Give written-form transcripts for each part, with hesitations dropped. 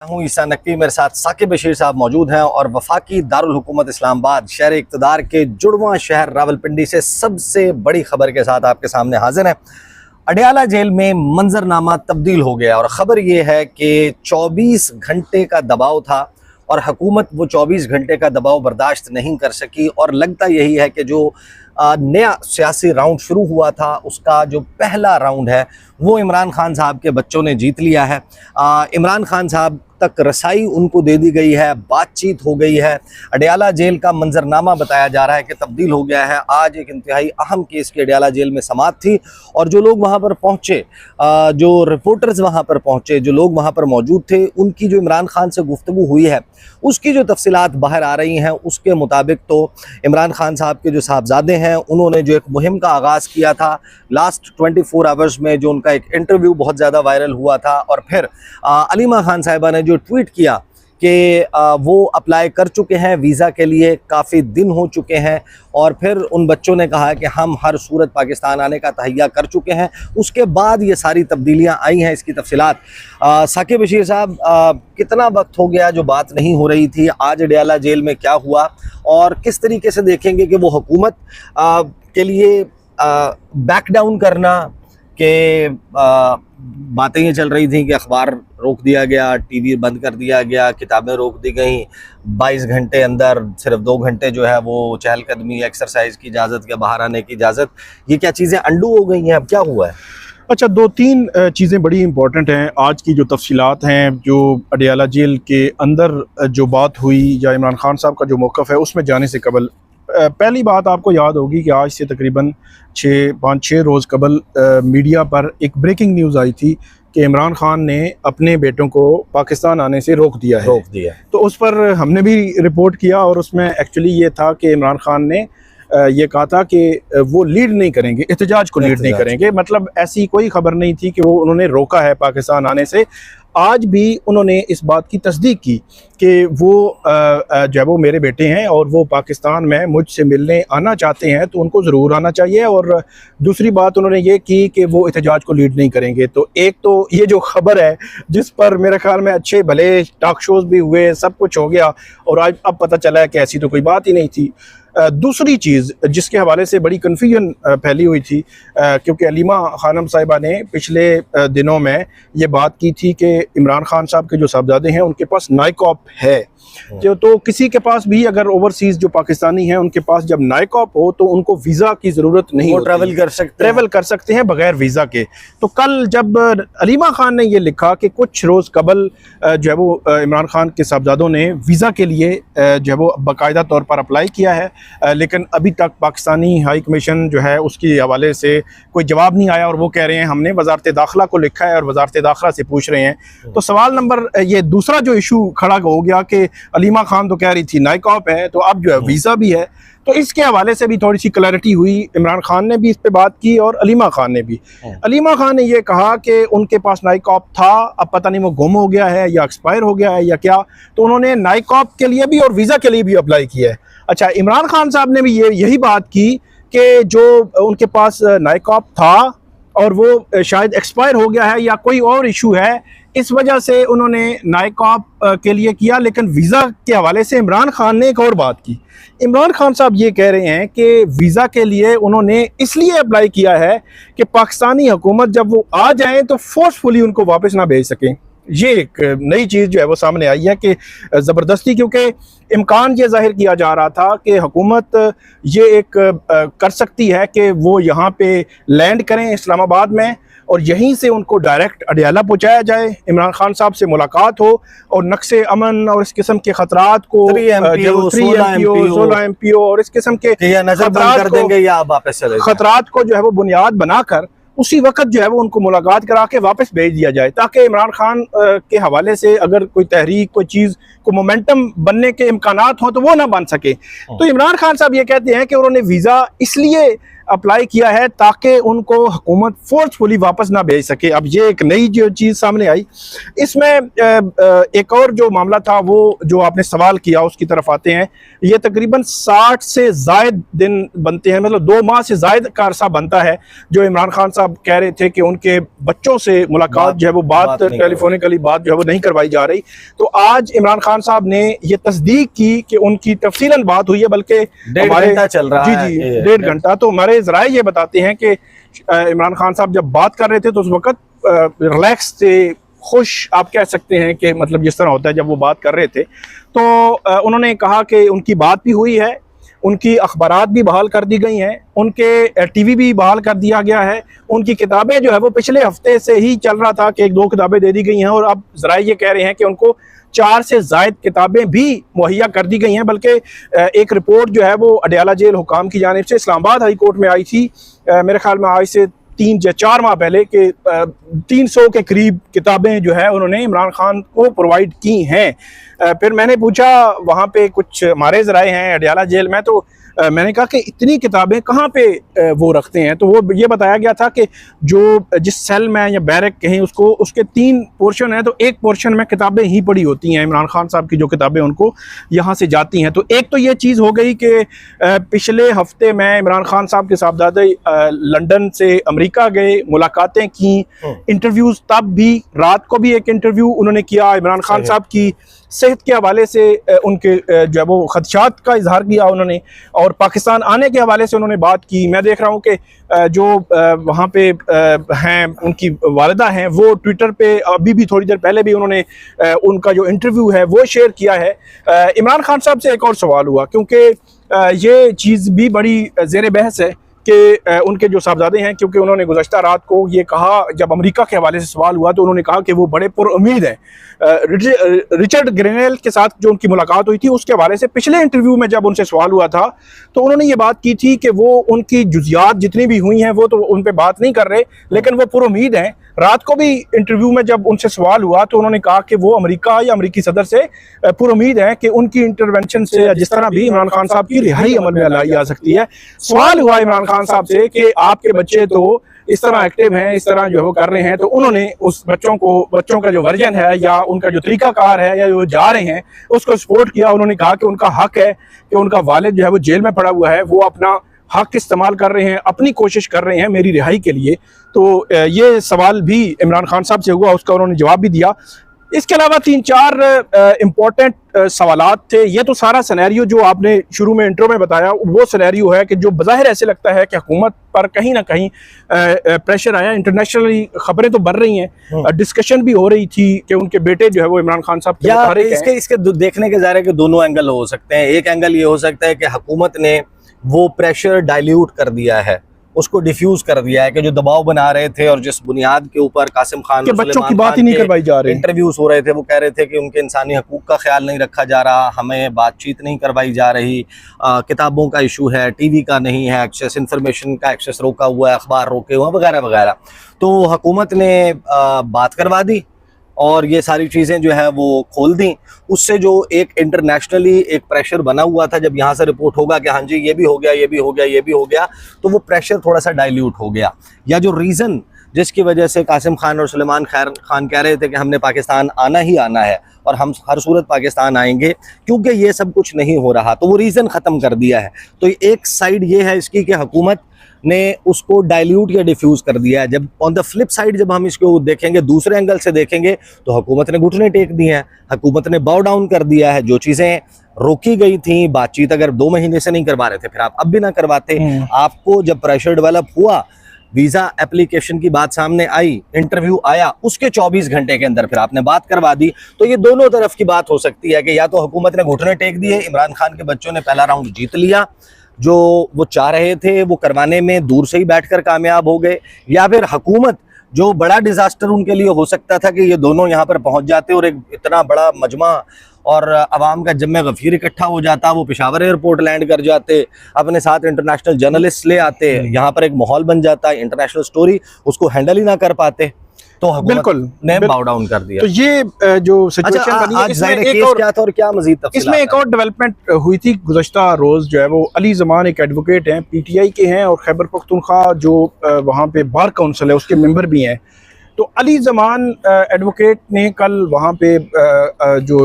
हूँ ईसा नकवी, मेरे साथ साकिब बशीर साहब मौजूद हैं और वफाकी दारुल हुकूमत इस्लामाबाद शहर इक़्तिदार के जुड़वां शहर रावलपिंडी से सबसे बड़ी खबर के साथ आपके सामने हाजिर हैं। अडयाला जेल में मंजरनामा तब्दील हो गया और ख़बर ये है कि 24 घंटे का दबाव था और हुकूमत वो 24 घंटे का दबाव बर्दाश्त नहीं कर सकी और लगता यही है कि जो नया सियासी राउंड शुरू हुआ था उसका जो पहला राउंड है वो इमरान खान साहब के बच्चों ने जीत लिया है। इमरान खान साहब तक रसाई उनको दे दी गई है, बातचीत हो गई है। अडयाला जेल का मंजरनामा बताया जा रहा है कि तब्दील हो गया है। आज एक इंतहाई अहम केस की अडयाला जेल में समाअत थी और जो लोग वहाँ पर पहुँचे, जो रिपोर्टर्स वहाँ पर पहुँचे, जो लोग वहाँ पर मौजूद थे, उनकी जो इमरान खान से गुफ्तगू हुई है उसकी जो तफसीलात बाहर आ रही हैं उसके मुताबिक तो इमरान खान साहब के जो साहबजादे हैं उन्होंने जो एक मुहिम का आगाज़ किया था लास्ट 24 आवर्स में, जो उनका एक इंटरव्यू बहुत ज़्यादा वायरल हुआ था और फिर अलीमा खान साहिबा ने जो ट्वीट किया कि वो अप्लाई कर चुके हैं वीज़ा के लिए, काफ़ी दिन हो चुके हैं और फिर उन बच्चों ने कहा कि हम हर सूरत पाकिस्तान आने का तहैया कर चुके हैं। उसके बाद ये सारी तब्दीलियां आई हैं। इसकी तफसीलात साकिब बशीर साहब, कितना वक्त हो गया जो बात नहीं हो रही थी, आज अडयाला जेल में क्या हुआ और किस तरीके से देखेंगे कि वो हुकूमत के लिए बैक डाउन करना के बातें ये चल रही थी कि अखबार रोक दिया गया, टीवी बंद कर दिया गया, किताबें रोक दी गई, 22 घंटे अंदर सिर्फ 2 घंटे जो है वो चहलकदमी एक्सरसाइज की इजाज़त या बाहर आने की इजाज़त, ये क्या चीज़ें अंडू हो गई हैं? अब क्या हुआ है? अच्छा, 2-3 चीज़ें बड़ी इंपॉर्टेंट हैं। आज की जो तफसीलात हैं, जो अडयाला जेल के अंदर जो बात हुई या इमरान खान साहब का जो मौक़िफ़ है उसमें जाने से कबल पहली बात आपको याद होगी कि आज से तकरीबन 5-6 रोज़ कबल मीडिया पर एक ब्रेकिंग न्यूज़ आई थी कि इमरान खान ने अपने बेटों को पाकिस्तान आने से रोक दिया है। तो उस पर हमने भी रिपोर्ट किया और उसमें एक्चुअली ये था कि इमरान खान ने ये कहा था कि वो लीड नहीं करेंगे, एहतजाज को लीड नहीं करेंगे। मतलब ऐसी कोई खबर नहीं थी कि वो उन्होंने रोका है पाकिस्तान आने से। आज भी उन्होंने इस बात की तस्दीक की कि वो जो है वो मेरे बेटे हैं और वो पाकिस्तान में मुझसे मिलने आना चाहते हैं तो उनको ज़रूर आना चाहिए। और दूसरी बात उन्होंने ये की कि वो एहतजाज को लीड नहीं करेंगे। तो एक तो ये जो खबर है जिस पर मेरे ख्याल में अच्छे भले टॉक शोज़ भी हुए, सब कुछ हो गया और आज अब पता चला है कि ऐसी तो कोई बात ही नहीं थी। दूसरी चीज़ जिसके हवाले से बड़ी कन्फ्यूजन फैली हुई थी, क्योंकि अलीमा खानम साहिबा ने पिछले दिनों में ये बात की थी कि इमरान खान साहब के जो साहबजादे हैं उनके पास नाइकॉप है, तो किसी के पास भी अगर ओवरसीज़ जो पाकिस्तानी हैं उनके पास जब नाइकॉप हो तो उनको वीज़ा की ज़रूरत नहीं होती, ट्रैवल कर सकते हैं बगैर वीज़ा के। तो कल जब अलीमा खान ने ये लिखा कि कुछ रोज़ कबल जो है वो इमरान खान के साहबजादों ने वीज़ा के लिए जो है वो बाकायदा तौर पर अप्लाई किया है, लेकिन अभी तक पाकिस्तानी हाई कमीशन जो है उसके हवाले से कोई जवाब नहीं आया और वो कह रहे हैं हमने वज़ारत दाखिला को लिखा है और वज़ारत दाखिला से पूछ रहे हैं। तो सवाल नंबर ये दूसरा जो इशू खड़ा हो गया कि अलीमा खान तो कह रही थी नाइकॉप है, तो अब जो है वीज़ा भी है। तो इसके हवाले से भी थोड़ी सी क्लैरिटी हुई। इमरान खान ने भी इस पे बात की और अलीमा खान ने भी। अलीमा खान ने ये कहा कि उनके पास नाइकॉप था, अब पता नहीं वो गुम हो गया है या एक्सपायर हो गया है या क्या, तो उन्होंने नाइकॉप के लिए भी और वीज़ा के लिए भी अप्लाई किया है। अच्छा, इमरान खान साहब ने भी यही बात की कि जो उनके पास नाइकॉप था और वो शायद एक्सपायर हो गया है या कोई और इशू है, इस वजह से उन्होंने नाइकॉप के लिए किया। लेकिन वीज़ा के हवाले से इमरान खान ने एक और बात की। इमरान खान साहब ये कह रहे हैं कि वीज़ा के लिए उन्होंने इसलिए अप्लाई किया है कि पाकिस्तानी हुकूमत जब वो आ जाएं तो फोर्सफुली उनको वापस ना भेज सकें। ये एक नई चीज़ जो है वो सामने आई है कि ज़बरदस्ती, क्योंकि इम्कान ये जाहिर किया जा रहा था कि हुकूमत ये एक कर सकती है कि वो यहाँ पे लैंड करें इस्लामाबाद में और यहीं से उनको डायरेक्ट अडयाला पहुँचाया जाए, इमरान खान साहब से मुलाकात हो और नक्शे अमन और इस किस्म के ख़तरात को 16 MPO और इस किस्म के ख़तरात को जो है वो बुनियाद बनाकर उसी वक्त जो है वो उनको मुलाकात करा के वापस भेज दिया जाए, ताकि इमरान खान के हवाले से अगर कोई तहरीक, कोई चीज़ को मोमेंटम बनने के इम्कानात हों तो वो ना बन सके। तो इमरान खान साहब ये कहते हैं कि उन्होंने वीज़ा इसलिए अप्लाई किया है ताकि उनको हुकूमत फोर्सफुली वापस ना भेज सके। अब ये एक नई जो चीज़ सामने आई, इसमें एक और जो मामला था वो जो आपने सवाल किया उसकी तरफ आते हैं। ये तकरीबन 60 से ज़ायद दिन बनते हैं, मतलब 2 माह से ज़ायद का अरसा बनता है जो इमरान खान साहब कह रहे थे कि उनके बच्चों से मुलाकात जो है वो बात टेलीफोनिकली बात जो है वो नहीं करवाई जा रही। तो आज इमरान खान साहब ने ये तस्दीक की कि उनकी तफसीलन बात हुई है, बल्कि 1.5 घंटा चल रहा है। जी 1.5 घंटा। तो हमारे ज़राए ये बताते हैं कि इमरान खान साहब जब बात कर रहे थे तो उस वक्त रिलैक्स थे, खुश आप कह सकते हैं कि मतलब जिस तरह होता है जब वो बात कर रहे थे। तो उन्होंने कहा कि उनकी बात भी हुई है, उनकी अखबारात भी बहाल कर दी गई हैं, उनके टीवी भी बहाल कर दिया गया है, उनकी किताबें जो है वो पिछले हफ्ते से ही चल रहा था कि 1-2 किताबें दे दी गई हैं, और अब ज़राए ये कह रहे हैं कि उनको 4 से ज़ायद किताबें भी मुहैया कर दी गई हैं। बल्कि एक रिपोर्ट जो है वो अडयाला जेल हुकाम की जानिब से इस्लामाबाद हाई कोर्ट में आई थी, मेरे ख्याल में आज से 3 या 4 माह पहले, कि 300 के करीब किताबें जो है उन्होंने इमरान खान को प्रोवाइड की हैं। फिर मैंने पूछा, वहाँ पे कुछ हमारे ज़राए हैं अडयाला जेल में, तो मैंने कहा कि इतनी किताबें कहाँ पे वो रखते हैं। तो वो ये बताया गया था कि जो जिस सेल में या बैरक कहें उसको, उसके 3 पोर्शन हैं, तो एक पोर्शन में किताबें ही पड़ी होती हैं इमरान खान साहब की, जो किताबें उनको यहाँ से जाती हैं। तो एक तो ये चीज़ हो गई कि पिछले हफ्ते में इमरान खान साहब के साहबजादे लंदन से अमेरिका गए, मुलाकातें की, इंटरव्यूज़, तब भी रात को भी एक इंटरव्यू उन्होंने किया इमरान खान साहब की सेहत के हवाले से, उनके जो है वो खदशात का इजहार किया उन्होंने, और पाकिस्तान आने के हवाले से उन्होंने बात की। मैं देख रहा हूँ कि जो वहाँ पे हैं उनकी वालिदा हैं, वो ट्विटर पे अभी भी थोड़ी देर पहले भी उन्होंने उनका जो इंटरव्यू है वो शेयर किया है। इमरान खान साहब से एक और सवाल हुआ, क्योंकि ये चीज़ भी बड़ी ज़ेर बहस है कि उनके जो साहबजादे हैं, क्योंकि उन्होंने गुज़श्ता रात को ये कहा, जब अमेरिका के हवाले से सवाल हुआ तो उन्होंने कहा कि वो बड़े पुरुम्मीद हैं। रिचर्ड ग्रेनेल के साथ जो उनकी मुलाकात हुई थी उसके हवाले से पिछले इंटरव्यू में जब उनसे सवाल हुआ था तो उन्होंने ये बात की थी कि वो उनकी जुज़ियात जितनी भी हुई हैं वो तो उन पर बात नहीं कर रहे, लेकिन वो पुरुम्मीद हैं। रात को भी इंटरव्यू में जब उनसे सवाल हुआ तो उन्होंने कहा कि वो अमेरिका या अमेरिकी सदर से पुरुम्मीद हैं कि उनकी इंटरवेंशन से या जिस तरह भी इमरान खान साहब की रिहाई अमल में लाई जा सकती है। सवाल हुआ इमरान खान साहब से कि आपके बच्चे तो इस तरह एक्टिव हैं, इस तरह जो है वो कर रहे हैं, तो उन्होंने उस बच्चों का जो वर्जन है या उनका जो तरीकाकार है या जो जा रहे हैं उसको सपोर्ट किया। उन्होंने कहा कि उनका हक है कि उनका वालिद जो है वो जेल में पड़ा हुआ है, वो अपना हक इस्तेमाल कर रहे हैं, अपनी कोशिश कर रहे हैं मेरी रिहाई के लिए। तो ये सवाल भी इमरान खान साहब से हुआ, उसका उन्होंने जवाब भी दिया। इसके अलावा 3-4 इम्पोर्टेंट सवालात थे। ये तो सारा सिनेरियो जो आपने शुरू में इंट्रो में बताया वो सिनेरियो है कि जो बज़ाहिर ऐसे लगता है कि हुकूमत पर कहीं ना कहीं प्रेशर आया। इंटरनेशनली खबरें तो बढ़ रही हैं, डिस्कशन भी हो रही थी कि उनके बेटे जो है वो इमरान खान साहब के इसके देखने के ज़ाहिर है कि दोनों एंगल हो सकते हैं। एक एंगल ये हो सकता है कि हुकूमत ने वो प्रेशर डाइल्यूट कर दिया है, उसको डिफ्यूज कर दिया है कि जो दबाव बना रहे थे और जिस बुनियाद के ऊपर कासिम खान के बच्चों की बात ही नहीं करवाई जा रही, इंटरव्यूज हो रहे थे, वो कह रहे थे कि उनके इंसानी हकूक का ख्याल नहीं रखा जा रहा, हमें बातचीत नहीं करवाई जा रही, किताबों का इशू है, टीवी का नहीं है एक्सेस, इंफॉर्मेशन का एक्सेस रोका हुआ है, अखबार रोके हुए वगैरह वगैरह। तो हुकूमत ने बात करवा दी और ये सारी चीज़ें जो है वो खोल दी। उससे जो एक इंटरनेशनली एक प्रेशर बना हुआ था, जब यहाँ से रिपोर्ट होगा कि हाँ जी ये भी हो गया, ये भी हो गया, ये भी हो गया, तो वो प्रेशर थोड़ा सा डाइल्यूट हो गया। या जो रीज़न जिसकी वजह से कासिम खान और सुलेमान खान कह रहे थे कि हमने पाकिस्तान आना ही आना है और हम हर सूरत पाकिस्तान आएंगे, क्योंकि ये सब कुछ नहीं हो रहा, तो वो रीज़न ख़त्म कर दिया है। तो एक साइड ये है इसकी कि हुकूमत ने उसको डाइल्यूट या डिफ्यूज़ कर दिया है। जब ऑन द फ्लिप साइड जब हम इसको देखेंगे, दूसरे एंगल से देखेंगे, तो हुकूमत ने घुटने टेक दिए हैं, हुकूमत ने बाउ डाउन कर दिया है। जो चीज़ें रोकी गई थी, बातचीत अगर 2 महीने से नहीं करवा रहे थे, फिर आप अब भी ना करवाते। आपको जब प्रेशर डेवलप हुआ, वीज़ा एप्लीकेशन की बात सामने आई, इंटरव्यू आया, उसके 24 घंटे के अंदर फिर आपने बात करवा दी। तो ये दोनों तरफ की बात हो सकती है कि या तो हुकूमत ने घुटने टेक दिए, इमरान खान के बच्चों ने पहला राउंड जीत लिया, जो वो चाह रहे थे वो करवाने में दूर से ही बैठकर कामयाब हो गए, या फिर हुकूमत जो बड़ा डिजास्टर उनके लिए हो सकता था कि ये दोनों यहाँ पर पहुँच जाते और एक इतना बड़ा मजमा और अवाम का जम्मे गफीर इकट्ठा हो जाता, वो पेशावर एयरपोर्ट लैंड कर जाते, अपने साथ इंटरनेशनल जर्नलिस्ट ले आते, यहाँ पर एक माहौल बन जाता, इंटरनेशनल स्टोरी उसको हैंडल ही ना कर पाते। तो हुकूमत बिल्कुल ने बाउ डाउन कर दिया। तो ये जो सिचुएशन बनी है, आज इसमें ज़ाहिर है एक केस और क्या था और क्या मजीद तफसीलात इसमें एक हैं? और डेवलपमेंट हुई थी गुज़श्ता रोज़ जो है वो अली ज़मान एक एडवोकेट हैं, पीटीआई के हैं और खैबर पख्तूनख्वा जो वहाँ पे बार काउंसिल है उसके मेंबर भी हैं। तो अली ज़मान एडवोकेट ने कल वहाँ पे जो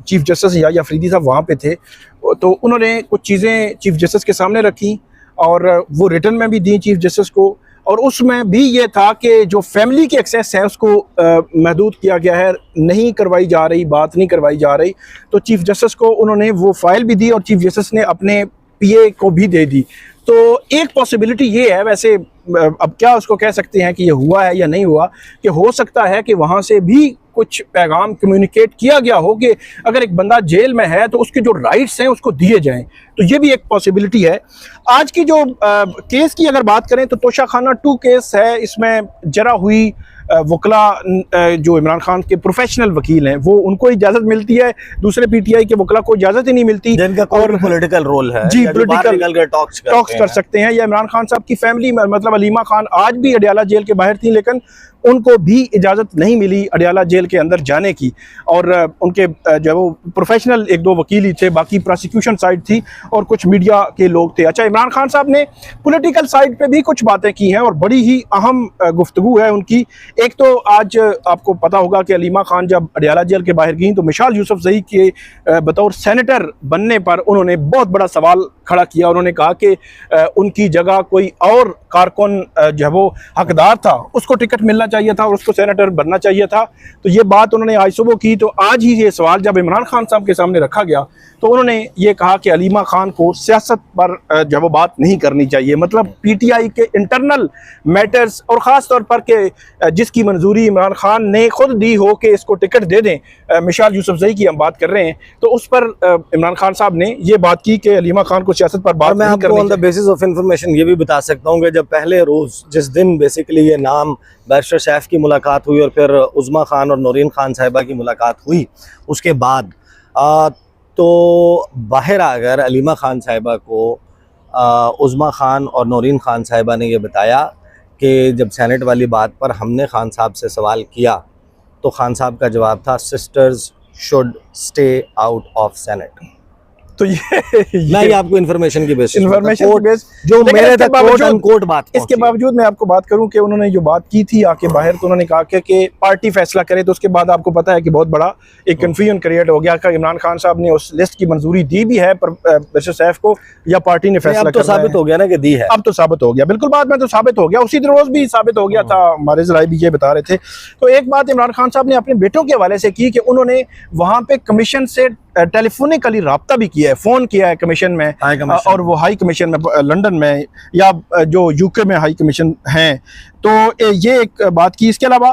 चीफ जस्टिस या अफरीदी साहब वहाँ पे थे, तो उन्होंने कुछ चीज़ें चीफ जस्टिस के सामने रखी और वो रिटर्न में भी दी चीफ जस्टिस को। और उसमें भी ये था कि जो फैमिली की एक्सेस है उसको महदूद किया गया है, नहीं करवाई जा रही, बात नहीं करवाई जा रही। तो चीफ जस्टिस को उन्होंने वो फाइल भी दी और चीफ जस्टिस ने अपने पीए को भी दे दी। तो एक पॉसिबिलिटी ये है, वैसे अब क्या उसको कह सकते हैं कि ये हुआ है या नहीं हुआ, कि हो सकता है कि वहाँ से भी कुछ पैगाम कम्युनिकेट किया गया हो कि अगर एक बंदा जेल में है तो उसके जो राइट्स हैं उसको दिए जाएं। तो ये भी एक पॉसिबिलिटी है। आज की जो केस की अगर बात करें तो तोशाखाना 2 केस है, इसमें जरा हुई वकला जो इमरान खान के प्रोफेशनल वकील हैं वो उनको इजाज़त मिलती है, दूसरे पीटीआई के वकला को इजाज़त ही नहीं मिलती, जिनका और पॉलिटिकल रोल है जी, या जो बाहर पॉलिटिकल निकल कर टॉक्स कर सकते हैं। या इमरान खान साहब की फैमिली मतलब अलीमा खान आज भी अडियाला जेल के बाहर थी, लेकिन उनको भी इजाज़त नहीं मिली अडियाला जेल के अंदर जाने की। और उनके जो है वो प्रोफेशनल 1-2 वकील ही थे, बाकी प्रोसिक्यूशन साइड थी और कुछ मीडिया के लोग थे। अच्छा, इमरान खान साहब ने पॉलिटिकल साइड पे भी कुछ बातें की हैं और बड़ी ही अहम गुफ्तगू है उनकी। एक तो आज आपको पता होगा कि अलीमा खान जब अडियाला जेल के बाहर गई तो मिसाल यूसुफजई के बतौर सेनेटर बनने पर उन्होंने बहुत बड़ा सवाल खड़ा किया। उन्होंने कहा कि उनकी जगह कोई और कारकुन जो है वो हकदार था, उसको टिकट मिलना चाहिए था और उसको सेनेटर बनना चाहिए था। तो ये बात उन्होंने आज सुबह की। तो आज ही ये सवाल जब इमरान खान साहब के सामने रखा गया तो उन्होंने ये कहा कि अलीमा खान को सियासत पर जो है वो बात नहीं करनी चाहिए, मतलब पीटीआई के इंटरनल मैटर्स और ख़ास तौर पर के जिसकी मंजूरी इमरान खान ने खुद दी हो कि इसको टिकट दे दें, मिसाल यूसुफजई की हम बात कर रहे हैं, तो उस पर इमरान खान साहब ने ये बात की कि अलीमा खान को सियासत पर बात मैं नहीं आपको करनी on the basis of information ये भी बता सकता हूँ कि जब पहले रोज़ जिस दिन बेसिकली ये नाम बैरिस्टर सैफ की मुलाकात हुई और फिर उज़मा खान और नौरीन खान साहिबा की मुलाकात हुई, उसके बाद तो बाहर आकर अलीमा खान साहिबा को उज़मा खान और नौरीन खान साहिबा ने ये बताया कि जब सेनेट वाली बात पर हमने खान साहब से सवाल किया तो खान साहब का जवाब था sisters should stay out of senate. तो ये नहीं, आपको इन्फॉर्मेशन की बेसिस इन्फॉर्मेशन की बेस जो लेकिन मेरे इसके तक कोट बावजूद- अनकोट बात इसके पहुंची। बावजूद मैं आपको बात करूं कि उन्होंने जो बात की थी आके बाहर, तो उन्होंने कहा कि पार्टी फैसला करे। तो उसके बाद आपको पता है कि बहुत बड़ा एक कन्फ्यूजन क्रिएट हो गया कि इमरान खान साहब ने उस लिस्ट की मंजूरी दी भी है पर बैरिस्टर सैफ को, या पार्टी ने फैसला अब तो साबित हो गया ना कि दी है। अब तो साबित हो गया, बिल्कुल बाद में तो साबित हो गया, उसी रोज भी साबित हो गया था। हमारे जराए भी ये बता रहे थे। तो एक बात इमरान खान साहब ने अपने बेटों के हवाले से की कि उन्होंने वहां पे कमीशन से टेलीफोनिकली रब्ता भी किया है, फोन किया है कमीशन में, और वो हाई कमीशन में लंदन में या जो यूके में हाई कमीशन हैं। तो ये एक बात की। इसके अलावा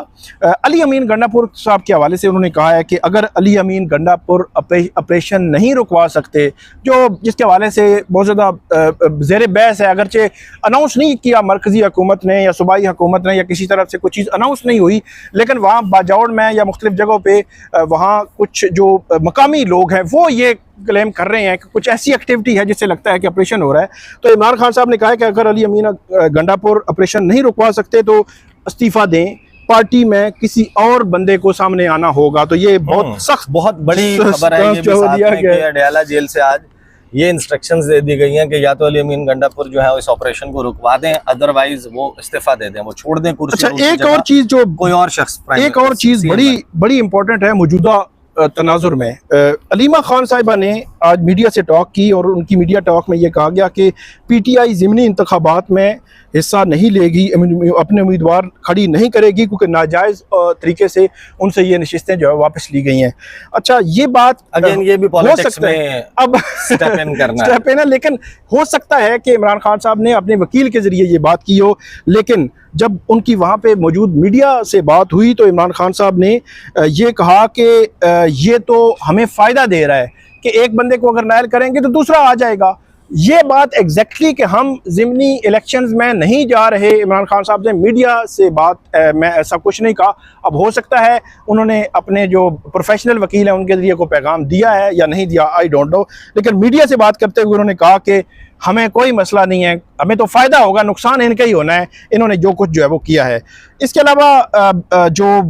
अली अमीन गंडापुर साहब के हवाले से उन्होंने कहा है कि अगर अली अमीन गंडापुर ऑपरेशन नहीं रुकवा सकते, जो जिसके हवाले से बहुत ज़्यादा ज़ेर बहस है, अगरचे अनाउंस नहीं किया मरकज़ी हुकूमत ने या सूबाई हुकूमत ने या किसी तरफ से कुछ चीज़ अनाउंस नहीं हुई, लेकिन वहाँ बाजौड़ में या मुख्तलिफ जगहों पर वहाँ कुछ जो मकामी लोग हैं वो ये क्लेम कर रहे हैं कि कुछ ऐसी एक्टिविटी है जिससे लगता है कि ऑपरेशन हो रहा है। तो इमरान खान साहब ने कहा है कि अगर अली अमीन गंडापुर ऑपरेशन नहीं रुकवा सकते तो इस्तीफ़ा दें, पार्टी में किसी और बंदे को सामने आना होगा। तो ये बहुत सख्त, बहुत बड़ी खबर है ये भी साथ में कि अडियाला जेल से आज ये इंस्ट्रक्शंस दे दी गई हैं कि या तो अली अमीन गंडापुर जो है इस ऑपरेशन को रुकवा दें, अदरवाइज वो इस्तीफा दे दें, वो छोड़ दें कुर्सी। अच्छा, एक और चीज़ जो कोई और शख्स, एक और चीज़ बड़ी इंपॉर्टेंट है मौजूदा तनाजुर में, अलीमा खान साहिबा ने आज मीडिया से टॉक की और उनकी मीडिया टॉक में ये कहा गया कि पीटीआई ज़िमनी इंतखाबात में हिस्सा नहीं लेगी, अपने उम्मीदवार खड़ी नहीं करेगी क्योंकि नाजायज़ तरीके से उनसे ये नशिस्तें जो है वापस ली गई हैं। अच्छा, ये बात अगेन ये भी पॉलिटिक्स में अब स्टेप इन करना स्टेप इन है, लेकिन हो सकता है कि इमरान खान साहब ने अपने वकील के ज़रिए ये बात की हो, लेकिन जब उनकी वहाँ पे मौजूद मीडिया से बात हुई तो इमरान खान साहब ने ये कहा कि ये तो हमें फ़ायदा दे रहा है कि एक बंदे को अगर नायल करेंगे तो दूसरा आ जाएगा। ये बात एग्जैक्टली कि हम ज़िमनी इलेक्शंस में नहीं जा रहे, इमरान खान साहब ने मीडिया से बात मैं ऐसा कुछ नहीं कहा। अब हो सकता है उन्होंने अपने जो प्रोफेशनल वकील हैं उनके ज़रिए को पैगाम दिया है या नहीं दिया, आई डोंट नो, लेकिन मीडिया से बात करते हुए उन्होंने कहा कि हमें कोई मसला नहीं है, हमें तो फ़ायदा होगा, नुकसान इनका ही होना है, इन्होंने जो कुछ जो है वो किया है। इसके अलावा जो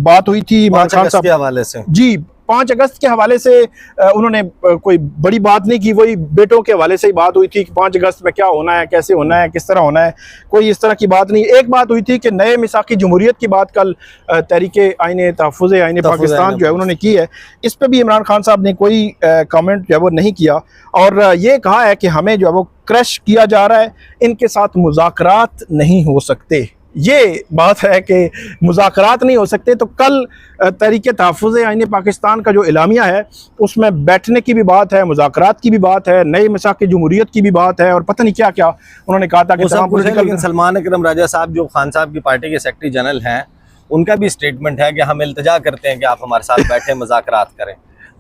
बात हुई थी इमरान खान साहब के हवाले से, जी 5 अगस्त के हवाले से उन्होंने कोई बड़ी बात नहीं की, वही बेटों के हवाले से ही बात हुई थी कि 5 अगस्त में क्या होना है, कैसे होना है, किस तरह होना है, कोई इस तरह की बात नहीं। एक बात हुई थी कि नए मिसाकी जमहूरियत की बात कल तहरीके आईने तहफ़्फ़ुज़े आईने पाकिस्तान जो है उन्होंने की है, इस पर भी इमरान खान साहब ने कोई कमेंट जो है वो नहीं किया और ये कहा है कि हमें जो है वो क्रश किया जा रहा है, इनके साथ मुज़ाकरात नहीं हो सकते। ये बात है कि मुज़ाकरात नहीं हो सकते। तो कल तहरीके तहफ़्फ़ुज़े आईने पाकिस्तान का जो एलामिया है उसमें बैठने की भी बात है, मुज़ाकरात की भी बात है, नई मिसाक़ जमहूरियत की भी बात है और पता नहीं क्या क्या उन्होंने कहा था कि लेकिन सलमान अकरम राजा साहब जो खान साहब की पार्टी के सेक्रेटरी जनरल हैं, उनका भी स्टेटमेंट है कि हम इल्तिजा करते हैं कि आप हमारे साथ बैठे मुज़ाकरात करें।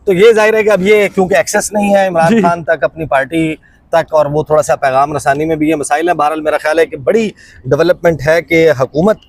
तो ये जाहिर है कि अब ये क्योंकि एक्सेस नहीं है इमरान खान तक, अपनी पार्टी तक, और वो थोड़ा सा पैगाम रसानी में भी ये मसाइल है। बहरहाल मेरा ख्याल है कि बड़ी डेवलपमेंट है कि हुकूमत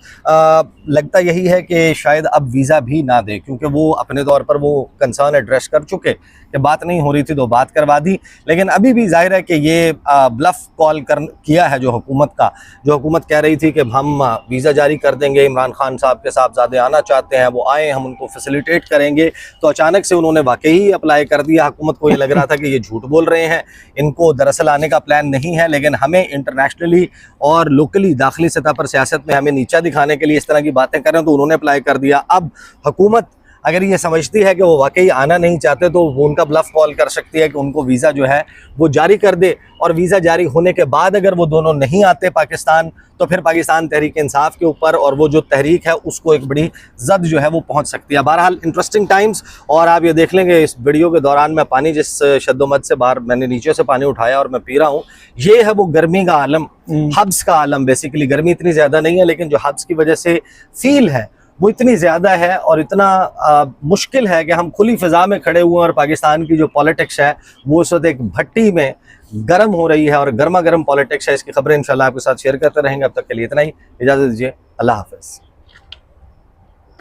लगता यही है कि शायद अब वीज़ा भी ना दे, क्योंकि वो अपने तौर पर वो कंसर्न एड्रेस कर चुके कि बात नहीं हो रही थी तो बात करवा दी। लेकिन अभी भी जाहिर है कि ये ब्लफ कॉल किया है जो हुकूमत कह रही थी कि हम वीज़ा जारी कर देंगे, इमरान खान साहब के साहबजादे आना चाहते हैं, वो आए, हम उनको फैसिलिटेट करेंगे, तो अचानक से उन्होंने वाकई अप्लाई कर दिया। हुकूमत को ये लग रहा था कि ये झूठ बोल रहे हैं, इनको दरअसल आने का प्लान नहीं है, लेकिन हमें इंटरनेशनली और लोकली दाखिली सतह पर सियासत में हमें नीचा दिखाने के लिए इस तरह की बातें कर रहे हैं, तो उन्होंने अप्लाई कर दिया। अब हुकूमत अगर ये समझती है कि वो वाकई आना नहीं चाहते तो वो उनका ब्लफ कॉल कर सकती है कि उनको वीज़ा जो है वो जारी कर दे, और वीज़ा जारी होने के बाद अगर वो दोनों नहीं आते पाकिस्तान, तो फिर पाकिस्तान तहरीक इंसाफ के ऊपर और वो जो तहरीक है उसको एक बड़ी जद जो है वो पहुंच सकती है। बहरहाल इंटरेस्टिंग टाइम्स। और आप ये देख लेंगे इस वीडियो के दौरान मैं पानी जिस शद्दोमत से बाहर मैंने नीचे से पानी उठाया और मैं पी रहा हूँ, ये है वो गर्मी का आलम, हब्स का आलम। बेसिकली गर्मी इतनी ज़्यादा नहीं है, लेकिन जो हब्स की वजह से फील है वो इतनी ज़्यादा है और इतना मुश्किल है कि हम खुली फ़िज़ा में खड़े हुए हैं और पाकिस्तान की जो पॉलिटिक्स है वो उस वक्त एक भट्टी में गर्म हो रही है और गर्मा गर्म पॉलिटिक्स है। इसकी खबरें इंशाल्लाह आपके साथ शेयर करते रहेंगे। अब तक के लिए इतना ही, इजाज़त दीजिए, अल्लाह हाफ़िज़।